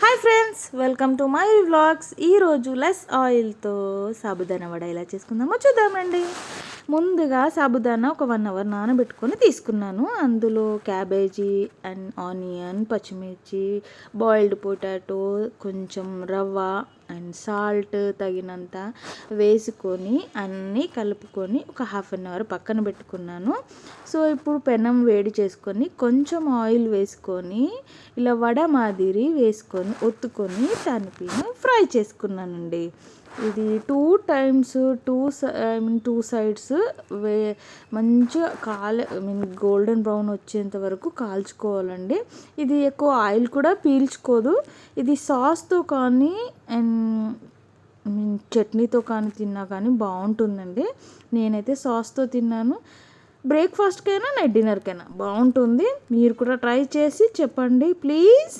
Hi friends, welcome to my vlogs. ఈరోజు less ఆయిల్తో సాబుదానా వడ ఎలా చేసుకుందామో చూద్దామండి. ముందుగా సాబుదానా ఒక 1 అవర్ నానబెట్టుకొని తీసుకున్నాను. అందులో క్యాబేజీ అండ్ ఆనియన్, పచ్చిమిర్చి, బాయిల్డ్ పొటాటో, కొంచెం రవ్వ అండ్ సాల్ట్ తగినంత వేసుకొని అన్నీ కలుపుకొని ఒక 1/2 అవర్ పక్కన పెట్టుకున్నాను. సో ఇప్పుడు పెనం వేడి చేసుకొని కొంచెం ఆయిల్ వేసుకొని ఇలా వడ మాదిరి వేసుకొని ఒత్తుకొని దానిపైన ఫ్రై చేసుకున్నానండి. ఇది 2 టైమ్స్ 2 సైడ్స్ మంచిగా గోల్డెన్ బ్రౌన్ వచ్చేంత వరకు కాల్చుకోవాలండి. ఇది ఎక్కువ ఆయిల్ కూడా పీల్చుకోదు. ఇది సాస్తో కానీ అండ్ చట్నీతో కానీ తిన్నా కానీ బాగుంటుందండి. నేనైతే సాస్తో తిన్నాను. బ్రేక్ఫాస్ట్కైనా నైట్ డిన్నర్కైనా బాగుంటుంది. మీరు కూడా ట్రై చేసి చెప్పండి ప్లీజ్.